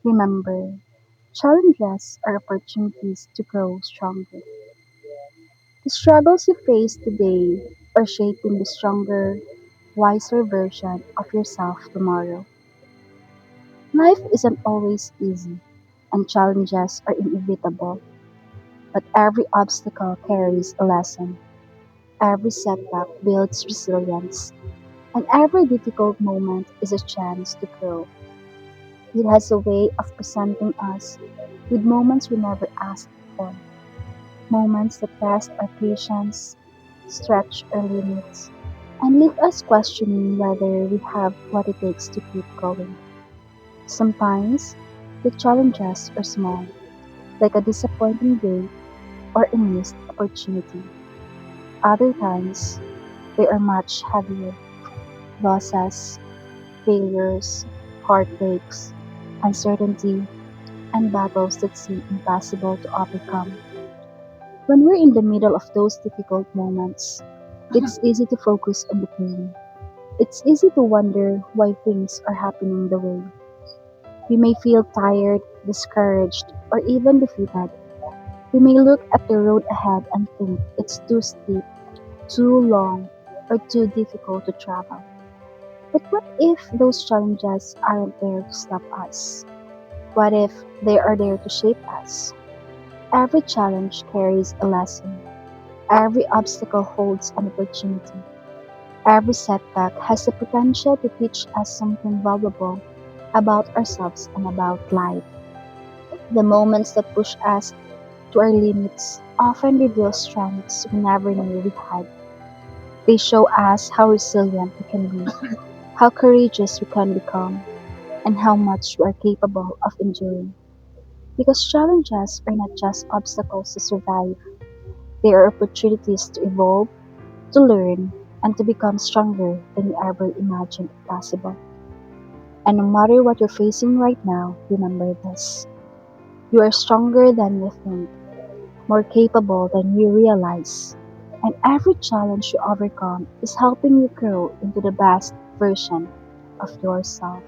Remember, challenges are opportunities to grow stronger. The struggles you face today are shaping the stronger, wiser version of yourself tomorrow. Life isn't always easy, and challenges are inevitable, but every obstacle carries a lesson. Every setback builds resilience, and every difficult moment is a chance to grow. It has a way of presenting us with moments we never asked for, moments that test our patience, stretch our limits, and leave us questioning whether we have what it takes to keep going. Sometimes, the challenges are small, like a disappointing day or a missed opportunity. Other times, they are much heavier: losses, failures, heartbreaks, uncertainty, and battles that seem impossible to overcome. When we're in the middle of those difficult moments, it's easy to focus on the pain. It's easy to wonder why things are happening the way. We may feel tired, discouraged, or even defeated. We may look at the road ahead and think it's too steep, too long, or too difficult to travel. But what if those challenges aren't there to stop us? What if they are there to shape us? Every challenge carries a lesson. Every obstacle holds an opportunity. Every setback has the potential to teach us something valuable about ourselves and about life. The moments that push us to our limits often reveal strengths we never knew we had. They show us how resilient we can be, how courageous we can become, and how much we are capable of enduring. Because challenges are not just obstacles to survive, they are opportunities to evolve, to learn, and to become stronger than you ever imagined possible. And no matter what you're facing right now, remember this: you are stronger than you think, more capable than you realize, and every challenge you overcome is helping you grow into the best version of yourself.